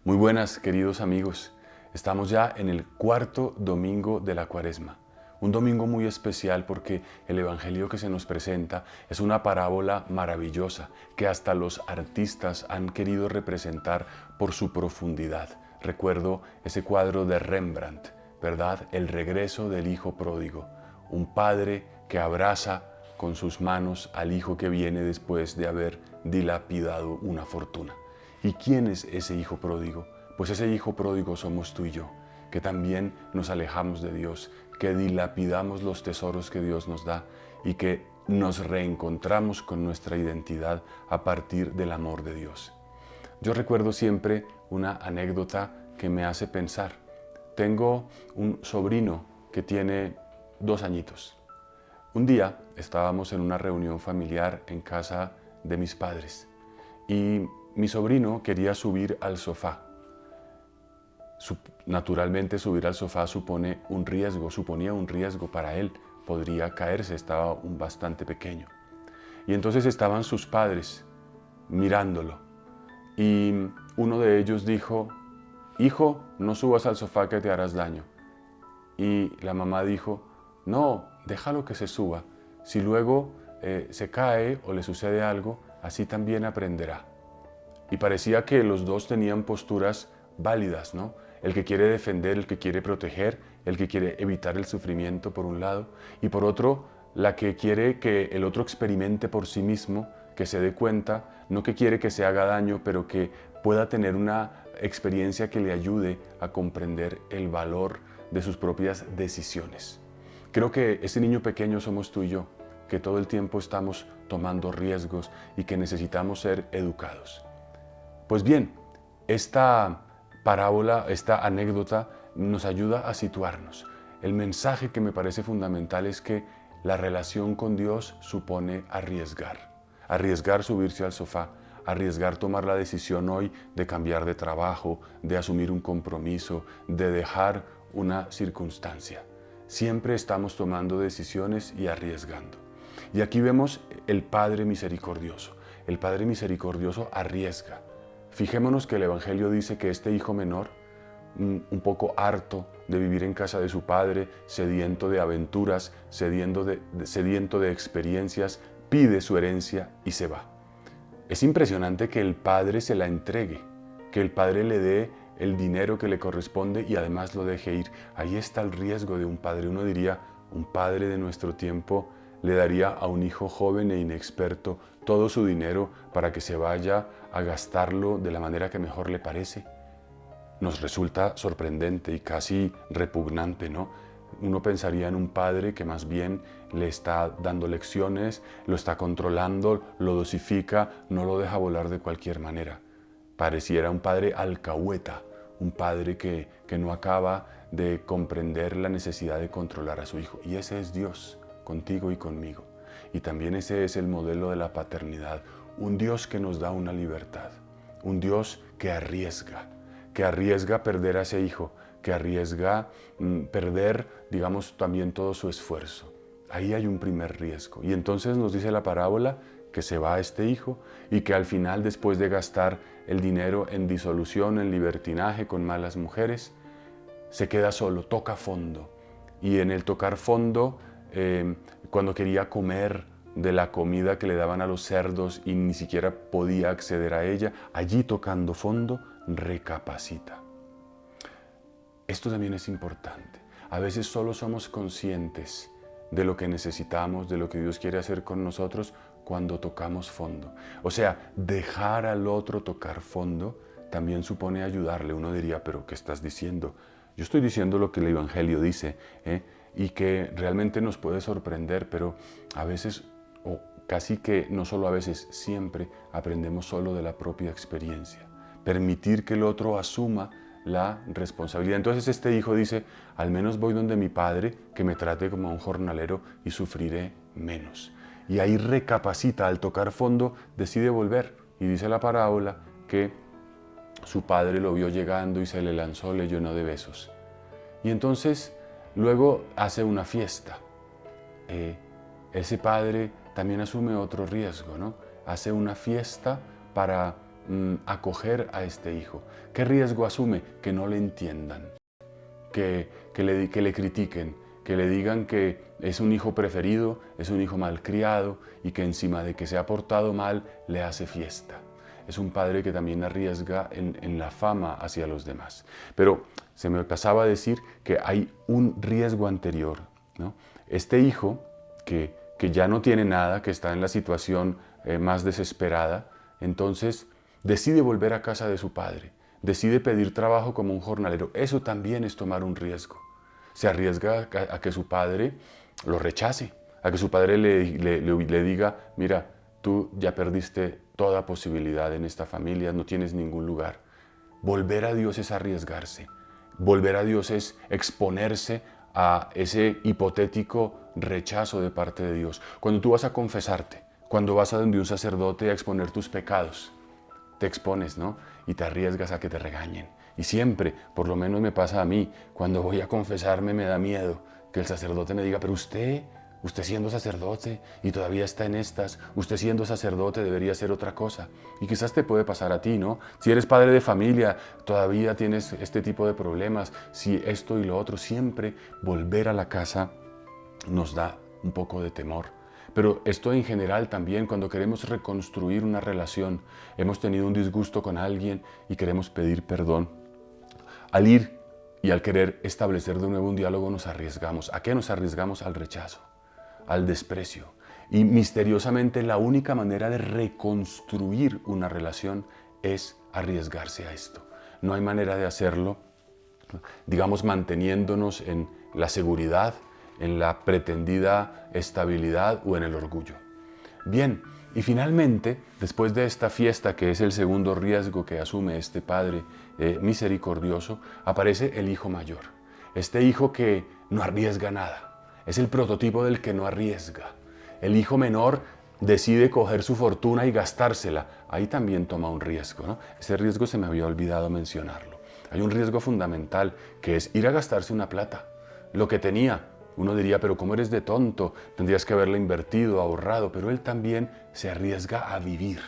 Muy buenas, queridos amigos. Estamos ya en el cuarto domingo de la Cuaresma. Un domingo muy especial porque el Evangelio que se nos presenta es una parábola maravillosa que hasta los artistas han querido representar por su profundidad. Recuerdo ese cuadro de Rembrandt, ¿verdad? El regreso del hijo pródigo. Un padre que abraza con sus manos al hijo que viene después de haber dilapidado una fortuna. ¿Y quién es ese hijo pródigo? Pues ese hijo pródigo somos tú y yo, que también nos alejamos de Dios, que dilapidamos los tesoros que Dios nos da y que nos reencontramos con nuestra identidad a partir del amor de Dios. Yo recuerdo siempre una anécdota que me hace pensar. Tengo un sobrino que tiene 2 añitos. Un día estábamos en una reunión familiar en casa de mis padres y mi sobrino quería subir al sofá. Naturalmente subir al sofá suponía un riesgo para él. Podría caerse, estaba bastante pequeño. Y entonces estaban sus padres mirándolo. Y uno de ellos dijo: hijo, no subas al sofá que te harás daño. Y la mamá dijo: no, déjalo que se suba. Si luego se cae o le sucede algo, así también aprenderá. Y parecía que los dos tenían posturas válidas, ¿no? El que quiere defender, el que quiere proteger, el que quiere evitar el sufrimiento por un lado, y por otro, la que quiere que el otro experimente por sí mismo, que se dé cuenta, no que quiere que se haga daño, pero que pueda tener una experiencia que le ayude a comprender el valor de sus propias decisiones. Creo que ese niño pequeño somos tú y yo, que todo el tiempo estamos tomando riesgos y que necesitamos ser educados. Pues bien, esta parábola, esta anécdota nos ayuda a situarnos. El mensaje que me parece fundamental es que la relación con Dios supone arriesgar. Arriesgar subirse al sofá, arriesgar tomar la decisión hoy de cambiar de trabajo, de asumir un compromiso, de dejar una circunstancia. Siempre estamos tomando decisiones y arriesgando. Y aquí vemos el Padre misericordioso. El Padre misericordioso arriesga. Fijémonos que el Evangelio dice que este hijo menor, un poco harto de vivir en casa de su padre, sediento de aventuras, sediento de experiencias, pide su herencia y se va. Es impresionante que el padre se la entregue, que el padre le dé el dinero que le corresponde y además lo deje ir. Ahí está el riesgo de un padre. Uno diría, un padre de nuestro tiempo le daría a un hijo joven e inexperto todo su dinero para que se vaya a gastarlo de la manera que mejor le parece. Nos resulta sorprendente y casi repugnante, ¿no? Uno pensaría en un padre que más bien le está dando lecciones, lo está controlando, lo dosifica, no lo deja volar de cualquier manera. Pareciera un padre alcahueta, un padre que no acaba de comprender la necesidad de controlar a su hijo. Y ese es Dios, contigo y conmigo. Y también ese es el modelo de la paternidad, un Dios que nos da una libertad, un Dios que arriesga perder a ese hijo, que arriesga perder, digamos, también todo su esfuerzo. Ahí hay un primer riesgo. Y entonces nos dice la parábola que se va este hijo y que al final, después de gastar el dinero en disolución, en libertinaje con malas mujeres, se queda solo, toca fondo. Y en el tocar fondo, cuando quería comer de la comida que le daban a los cerdos y ni siquiera podía acceder a ella, allí tocando fondo, recapacita. Esto también es importante. A veces solo somos conscientes de lo que necesitamos, de lo que Dios quiere hacer con nosotros cuando tocamos fondo. O sea, dejar al otro tocar fondo también supone ayudarle. Uno diría, pero ¿qué estás diciendo? Yo estoy diciendo lo que el Evangelio dice, y que realmente nos puede sorprender, pero a veces, o casi que no solo a veces, siempre aprendemos solo de la propia experiencia. Permitir que el otro asuma la responsabilidad. Entonces este hijo dice, al menos voy donde mi padre, que me trate como a un jornalero y sufriré menos. Y ahí recapacita, al tocar fondo, decide volver. Y dice la parábola que su padre lo vio llegando y se le lanzó, le llenó de besos. Y entonces luego hace una fiesta. Ese padre también asume otro riesgo, ¿no? Hace una fiesta para acoger a este hijo? ¿Qué riesgo asume? Que no le entiendan, que le critiquen, que le digan que es un hijo preferido, es un hijo malcriado y que encima de que se ha portado mal, le hace fiesta. Es un padre que también arriesga en la fama hacia los demás. Pero se me pasaba a decir que hay un riesgo anterior, ¿no? Este hijo que ya no tiene nada, que está en la situación más desesperada, entonces decide volver a casa de su padre, decide pedir trabajo como un jornalero. Eso también es tomar un riesgo. Se arriesga a que su padre lo rechace, a que su padre le diga, mira, tú ya perdiste toda posibilidad en esta familia, no tienes ningún lugar. Volver a Dios es arriesgarse. Volver a Dios es exponerse a ese hipotético rechazo de parte de Dios. Cuando tú vas a confesarte, cuando vas a donde un sacerdote a exponer tus pecados, te expones, ¿no? Y te arriesgas a que te regañen. Y siempre, por lo menos me pasa a mí, cuando voy a confesarme me da miedo que el sacerdote me diga, pero usted siendo sacerdote y todavía está en estas, usted siendo sacerdote debería hacer otra cosa. Y quizás te puede pasar a ti, ¿no? Si eres padre de familia, todavía tienes este tipo de problemas, si esto y lo otro, siempre volver a la casa nos da un poco de temor. Pero esto en general también, cuando queremos reconstruir una relación, hemos tenido un disgusto con alguien y queremos pedir perdón. Al ir y al querer establecer de nuevo un diálogo nos arriesgamos. ¿A qué nos arriesgamos? Al rechazo, al desprecio. Y misteriosamente la única manera de reconstruir una relación es arriesgarse a esto. No hay manera de hacerlo, digamos, manteniéndonos en la seguridad, en la pretendida estabilidad o en el orgullo. Bien, y finalmente, después de esta fiesta, que es el segundo riesgo que asume este padre misericordioso, aparece el hijo mayor. Este hijo que no arriesga nada. Es el prototipo del que no arriesga. El hijo menor decide coger su fortuna y gastársela. Ahí también toma un riesgo, ¿no? Ese riesgo se me había olvidado mencionarlo. Hay un riesgo fundamental, que es ir a gastarse una plata. Lo que tenía. Uno diría, pero ¿cómo eres de tonto? Tendrías que haberla invertido, ahorrado, pero él también se arriesga a vivir.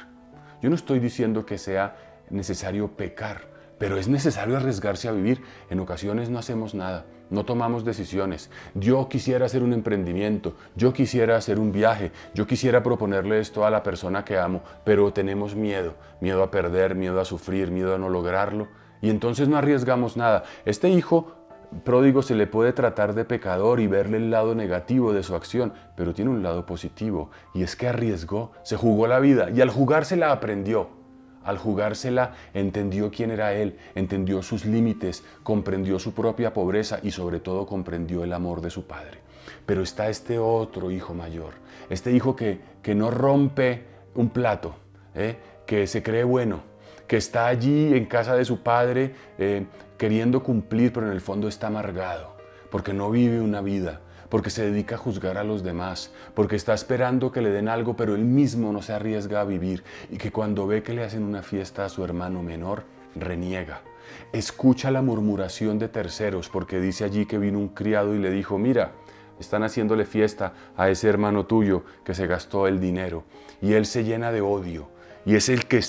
Yo no estoy diciendo que sea necesario pecar, pero es necesario arriesgarse a vivir. En ocasiones no hacemos nada, no tomamos decisiones. Yo quisiera hacer un emprendimiento, yo quisiera hacer un viaje, yo quisiera proponerle esto a la persona que amo, pero tenemos miedo, miedo a perder, miedo a sufrir, miedo a no lograrlo, y entonces no arriesgamos nada. Este hijo pródigo se le puede tratar de pecador y verle el lado negativo de su acción, pero tiene un lado positivo, y es que arriesgó, se jugó la vida, y al jugársela aprendió. Al jugársela entendió quién era él, entendió sus límites, comprendió su propia pobreza y sobre todo comprendió el amor de su padre. Pero está este otro hijo mayor, este hijo que no rompe un plato, que se cree bueno, que está allí en casa de su padre queriendo cumplir, pero en el fondo está amargado, porque no vive una vida, porque se dedica a juzgar a los demás, porque está esperando que le den algo, pero él mismo no se arriesga a vivir, y que cuando ve que le hacen una fiesta a su hermano menor, reniega. Escucha la murmuración de terceros, porque dice allí que vino un criado y le dijo, mira, están haciéndole fiesta a ese hermano tuyo que se gastó el dinero, y él se llena de odio. Y es el que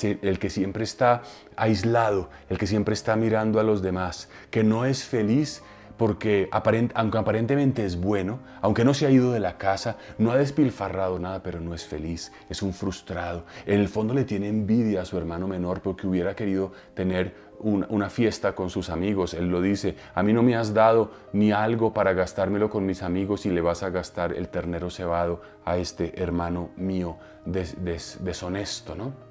siempre está aislado, el que siempre está mirando a los demás, que no es feliz porque aunque aparentemente es bueno, aunque no se ha ido de la casa, no ha despilfarrado nada, pero no es feliz, es un frustrado. En el fondo le tiene envidia a su hermano menor porque hubiera querido tener una fiesta con sus amigos. Él lo dice, a mí no me has dado ni algo para gastármelo con mis amigos y le vas a gastar el ternero cebado a este hermano mío deshonesto, ¿no?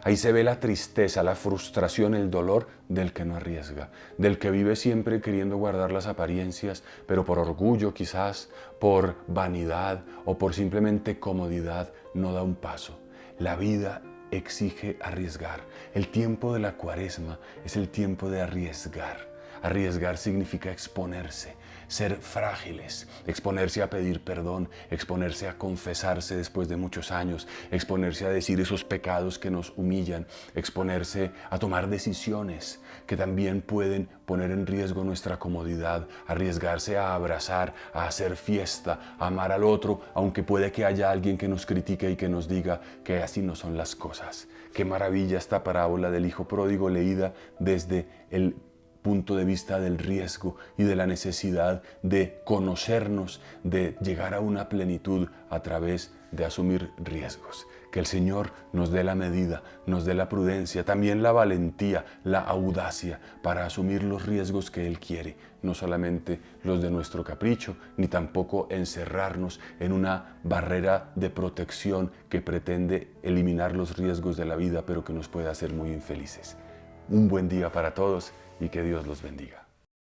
Ahí se ve la tristeza, la frustración, el dolor del que no arriesga, del que vive siempre queriendo guardar las apariencias, pero por orgullo quizás, por vanidad o por simplemente comodidad no da un paso. La vida exige arriesgar. El tiempo de la Cuaresma es el tiempo de arriesgar. Arriesgar significa exponerse, ser frágiles, exponerse a pedir perdón, exponerse a confesarse después de muchos años, exponerse a decir esos pecados que nos humillan, exponerse a tomar decisiones que también pueden poner en riesgo nuestra comodidad, arriesgarse a abrazar, a hacer fiesta, a amar al otro, aunque puede que haya alguien que nos critique y que nos diga que así no son las cosas. Qué maravilla esta parábola del hijo pródigo leída desde el punto de vista del riesgo y de la necesidad de conocernos, de llegar a una plenitud a través de asumir riesgos. Que el Señor nos dé la medida, nos dé la prudencia, también la valentía, la audacia para asumir los riesgos que Él quiere, no solamente los de nuestro capricho, ni tampoco encerrarnos en una barrera de protección que pretende eliminar los riesgos de la vida, pero que nos puede hacer muy infelices. Un buen día para todos y que Dios los bendiga.